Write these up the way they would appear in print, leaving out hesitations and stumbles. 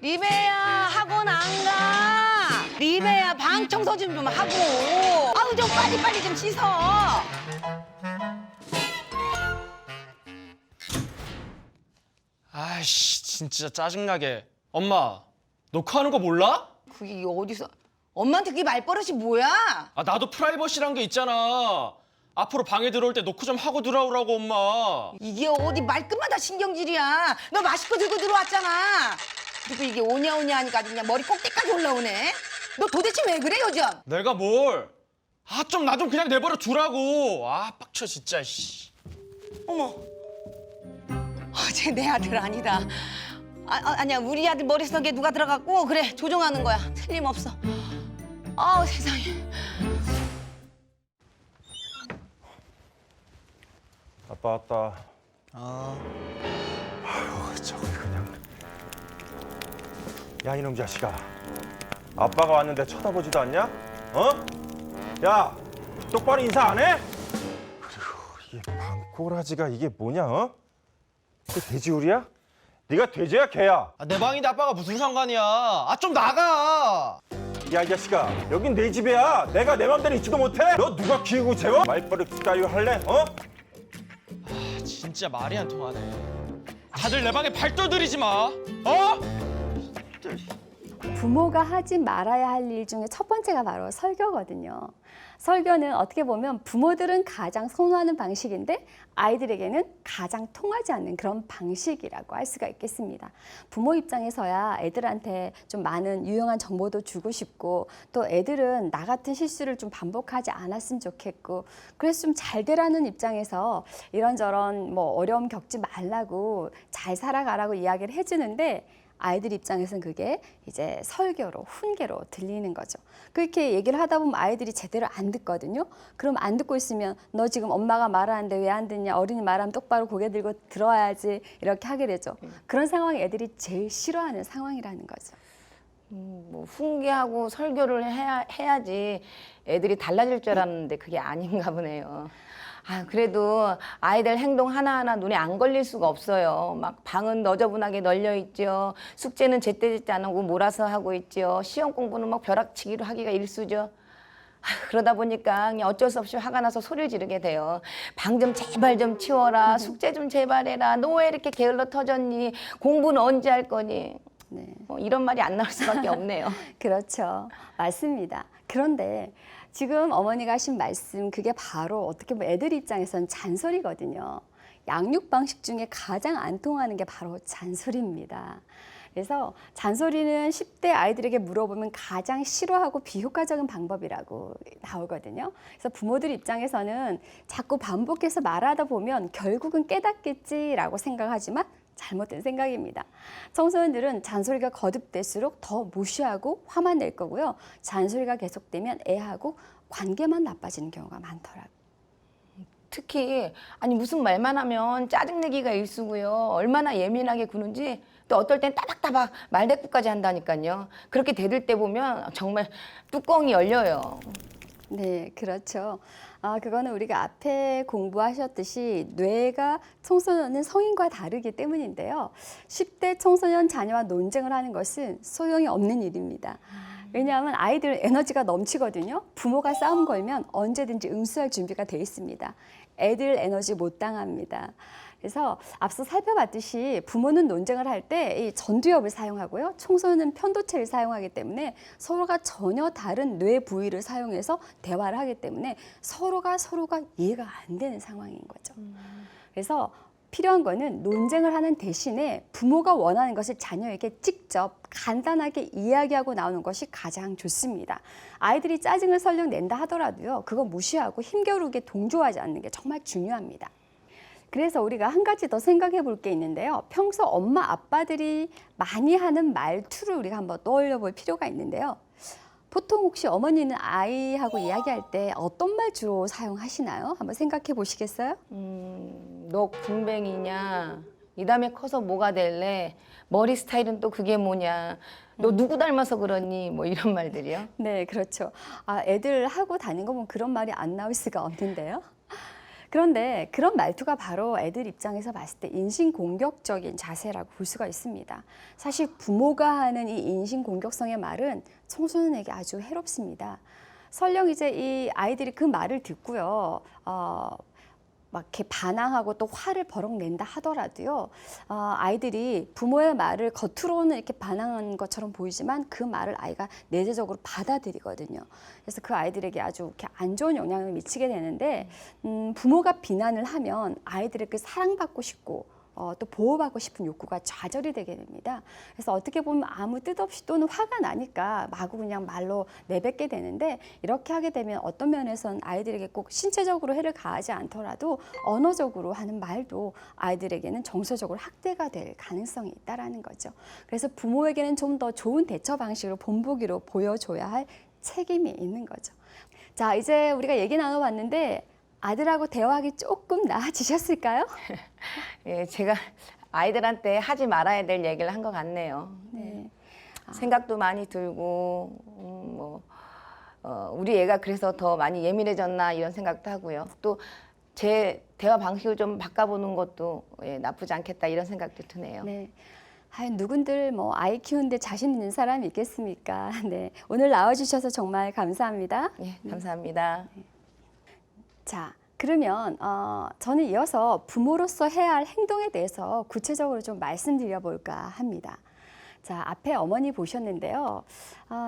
리베야 학원 안 가. 리베야 방 청소 좀 하고. 아우 좀 빨리 좀 씻어. 아이씨, 진짜 짜증나게. 엄마, 녹화하는 거 몰라? 그게 어디서? 엄마한테 그게 말버릇이 뭐야? 아, 나도 프라이버시란 게 있잖아. 앞으로 방에 들어올 때 노크 좀 하고 들어오라고, 엄마. 이게 어디 말끝마다 신경질이야. 너 마시고 들고 들어왔잖아. 그리고 이게 오냐 하니까 아주 그냥 머리 꼭대기까지 올라오네. 너 도대체 왜 그래 요즘? 내가 뭘? 아, 좀 나 좀 그냥 내버려 두라고. 아, 빡쳐, 진짜, 씨. 어머. 쟤 내 아들 아니다. 아니야 우리 아들 머릿속에 누가 들어갔고 그래 조종하는 거야. 틀림없어. 아우 세상에. 아빠 왔다. 아, 아휴, 저거 그냥. 야, 이놈 자식아. 아빠가 왔는데 쳐다보지도 않냐? 어? 야, 똑바로 인사 안 해? 그리고 이게 방꼬라지가 이게 뭐냐, 어? 그 돼지우리야? 네가 돼지야, 개야? 내 방인데 아빠가 무슨 상관이야. 아, 좀 나가. 야, 이 자식아. 여긴 내 집이야. 내가 내 맘대로 있지도 못해? 너 누가 키우고 재워? 말버릇 기다리고 할래? 어? 진짜 말이 안 통하네. 다들 내 방에 발도 들이지 마. 어? 부모가 하지 말아야 할 일 중에 첫 번째가 바로 설교거든요. 설교는 어떻게 보면 부모들은 가장 선호하는 방식인데 아이들에게는 가장 통하지 않는 그런 방식이라고 할 수가 있겠습니다. 부모 입장에서야 애들한테 좀 많은 유용한 정보도 주고 싶고 또 애들은 나 같은 실수를 좀 반복하지 않았으면 좋겠고 그래서 좀 잘 되라는 입장에서 이런저런 뭐 어려움 겪지 말라고 잘 살아가라고 이야기를 해주는데 아이들 입장에서는 그게 이제 설교로, 훈계로 들리는 거죠. 그렇게 얘기를 하다 보면 아이들이 제대로 안 듣거든요. 그럼 안 듣고 있으면 너 지금 엄마가 말하는데 왜 안 듣냐? 어른이 말하면 똑바로 고개 들고 들어야지 이렇게 하게 되죠. 그런 상황이 애들이 제일 싫어하는 상황이라는 거죠. 뭐 훈계하고 설교를 해야지 애들이 달라질 줄 알았는데 그게 아닌가 보네요. 그래도 아이들 행동 하나하나 눈에 안 걸릴 수가 없어요. 막 방은 너저분하게 널려 있죠. 숙제는 제때제때 안 하고 몰아서 하고 있죠. 시험 공부는 막 벼락치기로 하기가 일쑤죠. 그러다 보니까 그냥 어쩔 수 없이 화가 나서 소리를 지르게 돼요. 방 좀 제발 좀 치워라. 숙제 좀 제발 해라. 너 왜 이렇게 게을러 터졌니? 공부는 언제 할 거니? 네. 이런 말이 안 나올 수밖에 없네요. 그렇죠. 맞습니다. 그런데 지금 어머니가 하신 말씀 그게 바로 어떻게 보면 애들 입장에서는 잔소리거든요. 양육 방식 중에 가장 안 통하는 게 바로 잔소리입니다. 그래서 잔소리는 10대 아이들에게 물어보면 가장 싫어하고 비효과적인 방법이라고 나오거든요. 그래서 부모들 입장에서는 자꾸 반복해서 말하다 보면 결국은 깨닫겠지라고 생각하지만 잘못된 생각입니다. 청소년들은 잔소리가 거듭될수록 더 무시하고 화만 낼 거고요. 잔소리가 계속되면 애하고 관계만 나빠지는 경우가 많더라고요. 특히 무슨 말만 하면 짜증내기가 일쑤고요. 얼마나 예민하게 구는지 또 어떨 땐 따박따박 말대꾸까지 한다니까요. 그렇게 대들 때 보면 정말 뚜껑이 열려요. 네, 그렇죠. 그거는 우리가 앞에 공부하셨듯이 뇌가 청소년은 성인과 다르기 때문인데요. 10대 청소년 자녀와 논쟁을 하는 것은 소용이 없는 일입니다. 왜냐하면 아이들 에너지가 넘치거든요. 부모가 싸움 걸면 언제든지 응수할 준비가 돼 있습니다. 애들 에너지 못 당합니다. 그래서 앞서 살펴봤듯이 부모는 논쟁을 할 때 이 전두엽을 사용하고요. 청소년은 편도체를 사용하기 때문에 서로가 전혀 다른 뇌 부위를 사용해서 대화를 하기 때문에 서로가 이해가 안 되는 상황인 거죠. 그래서 필요한 거는 논쟁을 하는 대신에 부모가 원하는 것을 자녀에게 직접 간단하게 이야기하고 나오는 것이 가장 좋습니다. 아이들이 짜증을 설령 낸다 하더라도요. 그거 무시하고 힘겨루게 동조하지 않는 게 정말 중요합니다. 그래서 우리가 한 가지 더 생각해 볼 게 있는데요. 평소 엄마, 아빠들이 많이 하는 말투를 우리가 한번 떠올려 볼 필요가 있는데요. 보통 혹시 어머니는 아이하고 이야기할 때 어떤 말 주로 사용하시나요? 한번 생각해 보시겠어요? 너 군뱅이냐? 이 다음에 커서 뭐가 될래? 머리 스타일은 또 그게 뭐냐? 너 누구 닮아서 그러니? 뭐 이런 말들이요. 네, 그렇죠. 애들 하고 다닌 거 보면 그런 말이 안 나올 수가 없는데요. 그런데 그런 말투가 바로 애들 입장에서 봤을 때 인신공격적인 자세라고 볼 수가 있습니다. 사실 부모가 하는 이 인신공격성의 말은 청소년에게 아주 해롭습니다. 설령 이제 이 아이들이 그 말을 듣고요, 막 이렇게 반항하고 또 화를 버럭 낸다 하더라도요, 아이들이 부모의 말을 겉으로는 이렇게 반항한 것처럼 보이지만 그 말을 아이가 내재적으로 받아들이거든요. 그래서 그 아이들에게 아주 이렇게 안 좋은 영향을 미치게 되는데, 부모가 비난을 하면 아이들에게 사랑받고 싶고 또 보호받고 싶은 욕구가 좌절이 되게 됩니다. 그래서 어떻게 보면 아무 뜻 없이 또는 화가 나니까 마구 그냥 말로 내뱉게 되는데, 이렇게 하게 되면 어떤 면에서는 아이들에게 꼭 신체적으로 해를 가하지 않더라도 언어적으로 하는 말도 아이들에게는 정서적으로 학대가 될 가능성이 있다라는 거죠. 그래서 부모에게는 좀 더 좋은 대처 방식으로 본보기로 보여줘야 할 책임이 있는 거죠. 자, 이제 우리가 얘기 나눠봤는데 아들하고 대화하기 조금 나아지셨을까요? 예, 제가 아이들한테 하지 말아야 될 얘기를 한 것 같네요. 네. 생각도 많이 들고 우리 애가 그래서 더 많이 예민해졌나 이런 생각도 하고요. 또 제 대화 방식을 좀 바꿔보는 것도 나쁘지 않겠다 이런 생각도 드네요. 네. 누군들 뭐 아이 키우는데 자신 있는 사람이 있겠습니까? 네. 오늘 나와주셔서 정말 감사합니다. 예, 감사합니다. 자, 그러면 저는 이어서 부모로서 해야 할 행동에 대해서 구체적으로 좀 말씀드려 볼까 합니다. 자, 앞에 어머니 보셨는데요.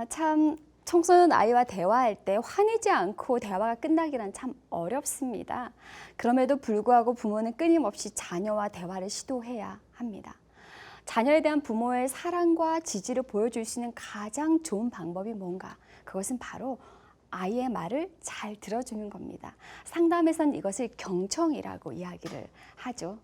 참 청소년 아이와 대화할 때 화내지 않고 대화가 끝나기란 참 어렵습니다. 그럼에도 불구하고 부모는 끊임없이 자녀와 대화를 시도해야 합니다. 자녀에 대한 부모의 사랑과 지지를 보여줄 수 있는 가장 좋은 방법이 뭔가? 그것은 바로 아이의 말을 잘 들어주는 겁니다. 상담에서는 이것을 경청이라고 이야기를 하죠.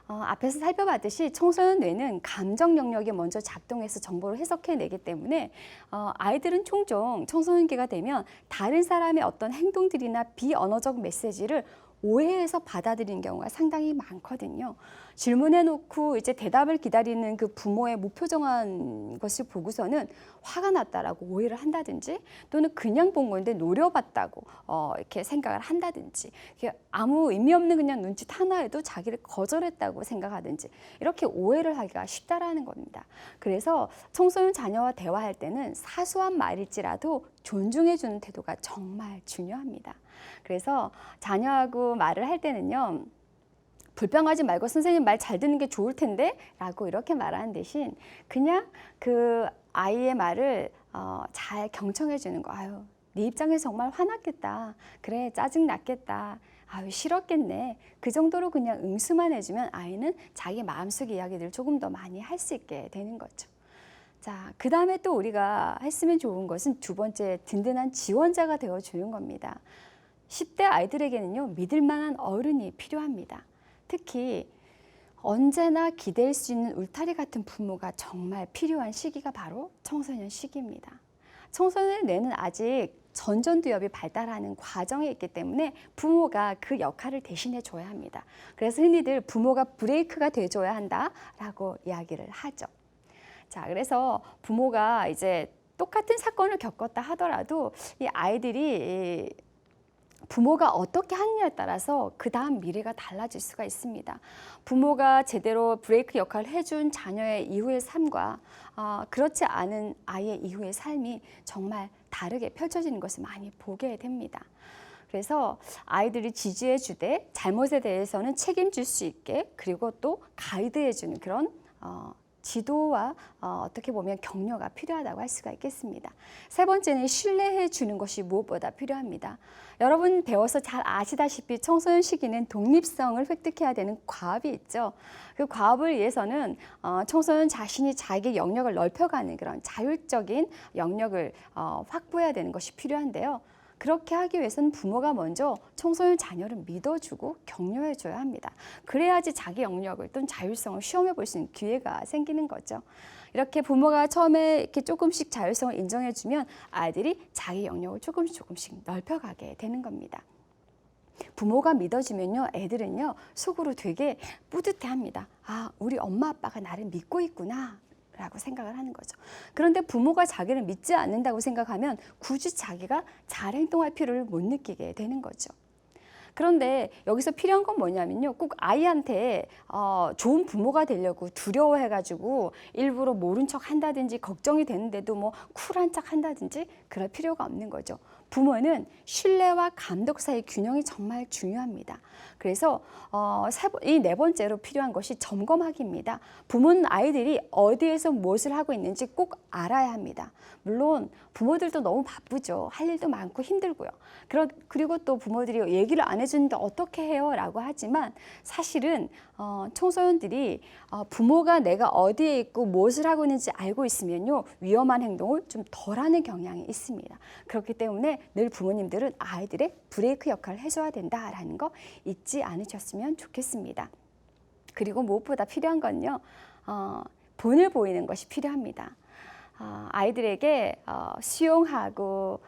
앞에서 살펴봤듯이 청소년 뇌는 감정 영역이 먼저 작동해서 정보를 해석해내기 때문에 아이들은 종종 청소년기가 되면 다른 사람의 어떤 행동들이나 비언어적 메시지를 오해해서 받아들이는 경우가 상당히 많거든요. 질문해놓고 이제 대답을 기다리는 그 부모의 무표정한 것을 보고서는 화가 났다라고 오해를 한다든지, 또는 그냥 본 건데 노려봤다고 이렇게 생각을 한다든지, 아무 의미 없는 그냥 눈짓 하나에도 자기를 거절했다고 생각하든지, 이렇게 오해를 하기가 쉽다라는 겁니다. 그래서 청소년 자녀와 대화할 때는 사소한 말일지라도 존중해주는 태도가 정말 중요합니다. 그래서 자녀하고 말을 할 때는요, 불평하지 말고 선생님 말 잘 듣는 게 좋을 텐데 라고 이렇게 말하는 대신 그냥 그 아이의 말을 잘 경청해 주는 거. 아유, 네 입장에서 정말 화났겠다. 그래, 짜증 났겠다. 아유, 싫었겠네. 그 정도로 그냥 응수만 해주면 아이는 자기 마음속 이야기들을 조금 더 많이 할 수 있게 되는 거죠. 자, 그 다음에 또 우리가 했으면 좋은 것은 두 번째, 든든한 지원자가 되어주는 겁니다. 10대 아이들에게는요, 믿을 만한 어른이 필요합니다. 특히 언제나 기댈 수 있는 울타리 같은 부모가 정말 필요한 시기가 바로 청소년 시기입니다. 청소년의 뇌는 아직 전전두엽이 발달하는 과정에 있기 때문에 부모가 그 역할을 대신해 줘야 합니다. 그래서 흔히들 부모가 브레이크가 돼줘야 한다라고 이야기를 하죠. 자, 그래서 부모가 이제 똑같은 사건을 겪었다 하더라도 이 아이들이 부모가 어떻게 하느냐에 따라서 그 다음 미래가 달라질 수가 있습니다. 부모가 제대로 브레이크 역할을 해준 자녀의 이후의 삶과 그렇지 않은 아이의 이후의 삶이 정말 다르게 펼쳐지는 것을 많이 보게 됩니다. 그래서 아이들이 지지해 주되 잘못에 대해서는 책임질 수 있게, 그리고 또 가이드해 주는 그런 지도와 어떻게 보면 격려가 필요하다고 할 수가 있겠습니다. 세 번째는 신뢰해 주는 것이 무엇보다 필요합니다. 여러분 배워서 잘 아시다시피 청소년 시기는 독립성을 획득해야 되는 과업이 있죠. 그 과업을 위해서는 청소년 자신이 자기 영역을 넓혀가는 그런 자율적인 영역을 확보해야 되는 것이 필요한데요. 그렇게 하기 위해서는 부모가 먼저 청소년 자녀를 믿어주고 격려해줘야 합니다. 그래야지 자기 영역을 또는 자율성을 시험해 볼 수 있는 기회가 생기는 거죠. 이렇게 부모가 처음에 이렇게 조금씩 자율성을 인정해주면 아이들이 자기 영역을 조금씩 넓혀가게 되는 겁니다. 부모가 믿어주면요, 애들은요 속으로 되게 뿌듯해합니다. 아, 우리 엄마 아빠가 나를 믿고 있구나 라고 생각을 하는 거죠. 그런데 부모가 자기를 믿지 않는다고 생각하면 굳이 자기가 잘 행동할 필요를 못 느끼게 되는 거죠. 그런데 여기서 필요한 건 뭐냐면요. 꼭 아이한테 좋은 부모가 되려고 두려워해가지고 일부러 모른 척 한다든지 걱정이 되는데도 뭐 쿨한 척 한다든지 그럴 필요가 없는 거죠. 부모는 신뢰와 감독 사이 균형이 정말 중요합니다. 그래서 이 네 번째로 필요한 것이 점검하기입니다. 부모는 아이들이 어디에서 무엇을 하고 있는지 꼭 알아야 합니다. 물론 부모들도 너무 바쁘죠. 할 일도 많고 힘들고요. 그리고 또 부모들이 얘기를 안 해주는데 어떻게 해요? 라고 하지만 사실은 청소년들이 부모가 내가 어디에 있고 무엇을 하고 있는지 알고 있으면요. 위험한 행동을 좀 덜하는 경향이 있습니다. 그렇기 때문에 늘 부모님들은 아이들의 브레이크 역할을 해줘야 된다라는 거 잊지 않으셨으면 좋겠습니다. 그리고 무엇보다 필요한 건요. 본을 보이는 것이 필요합니다. 아이들에게 수용하고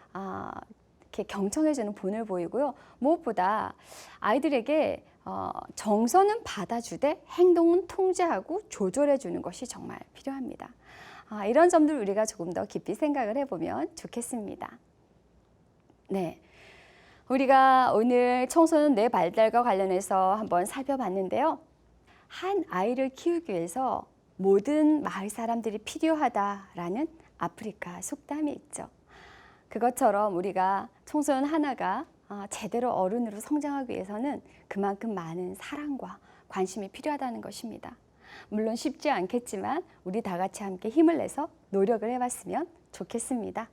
이렇게 경청해주는 본을 보이고요. 무엇보다 아이들에게 정서는 받아주되 행동은 통제하고 조절해주는 것이 정말 필요합니다. 이런 점들 우리가 조금 더 깊이 생각을 해보면 좋겠습니다. 네, 우리가 오늘 청소년 뇌 발달과 관련해서 한번 살펴봤는데요. 한 아이를 키우기 위해서 모든 마을 사람들이 필요하다라는 아프리카 속담이 있죠. 그것처럼 우리가 청소년 하나가 제대로 어른으로 성장하기 위해서는 그만큼 많은 사랑과 관심이 필요하다는 것입니다. 물론 쉽지 않겠지만 우리 다 같이 함께 힘을 내서 노력을 해봤으면 좋겠습니다.